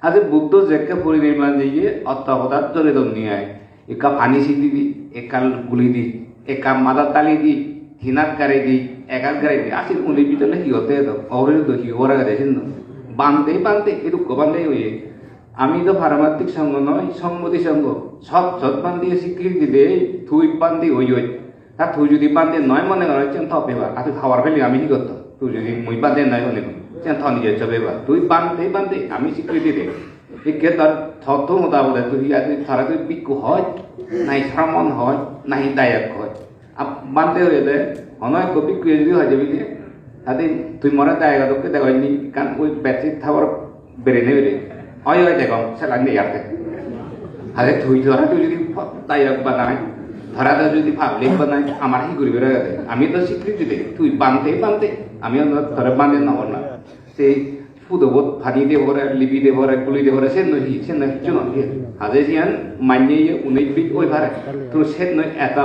আজি বুদ্ধ যেকে পরিনির্মাণ দিয়ে অত্যাবতার ধরে নিয়ে একা পানি সিদ্ধি দি একা গুলি দি একা মাদার তালি দি হিনাত গাড়ি দি একার গাড়ি দি আসিল মুলি পিতলে হিহতে অহরে তো হিহরা গেছেন বান্ধে এই দুঃখ বান্ধে হয়ে আমি তো পারমার্থিক সঙ্গ নয় সম্মতি সঙ্গ সব সৎ বান্ধিয়ে স্বীকৃতি দে থুই বান্ধি হই তা তুই যদি বান্ধে নয় মনে করেন থপেবা আর তুই খাওয়ার ফেলি আমি কি করতো তুই যদি মুই বান্ধে নয় মনে করি থ নিজে চবেবা তুই বান্ধে আমি স্বীকৃতি দে একে তার থত মোতাবলে তুই তারা তুই বিক্ষু হয় নাই শ্রমণ হয় নাই দায়ক হয় বান্ধে হয়ে দেয় অনয় বিক্ষু যদি হয় যাবি যে তাতে তুই মনে দায়ক তোকে দেখায়নি কারণ ওই ব্যাটারি থাবার বেড়ে নেবে হয় দেখো সেলান দিয়ে আসতে আরে তুই ধরা তুই যদি দায়ক বানায় ধরা যদি পাবলিক বানায় আমার কি করিবে গেছে আমি তো স্বীকৃতি দে তুই বান্ধে আমি ধরে বান্ধে নহর না সেই ফুদবোধ ফানি দে ভরে লিপি দে ভরে গুলি দে ভরে সে নহি কিছু নয় হাজে জিয়ান মানিয়ে উনিশ বিট ওই ভারে তো সে নয় এটা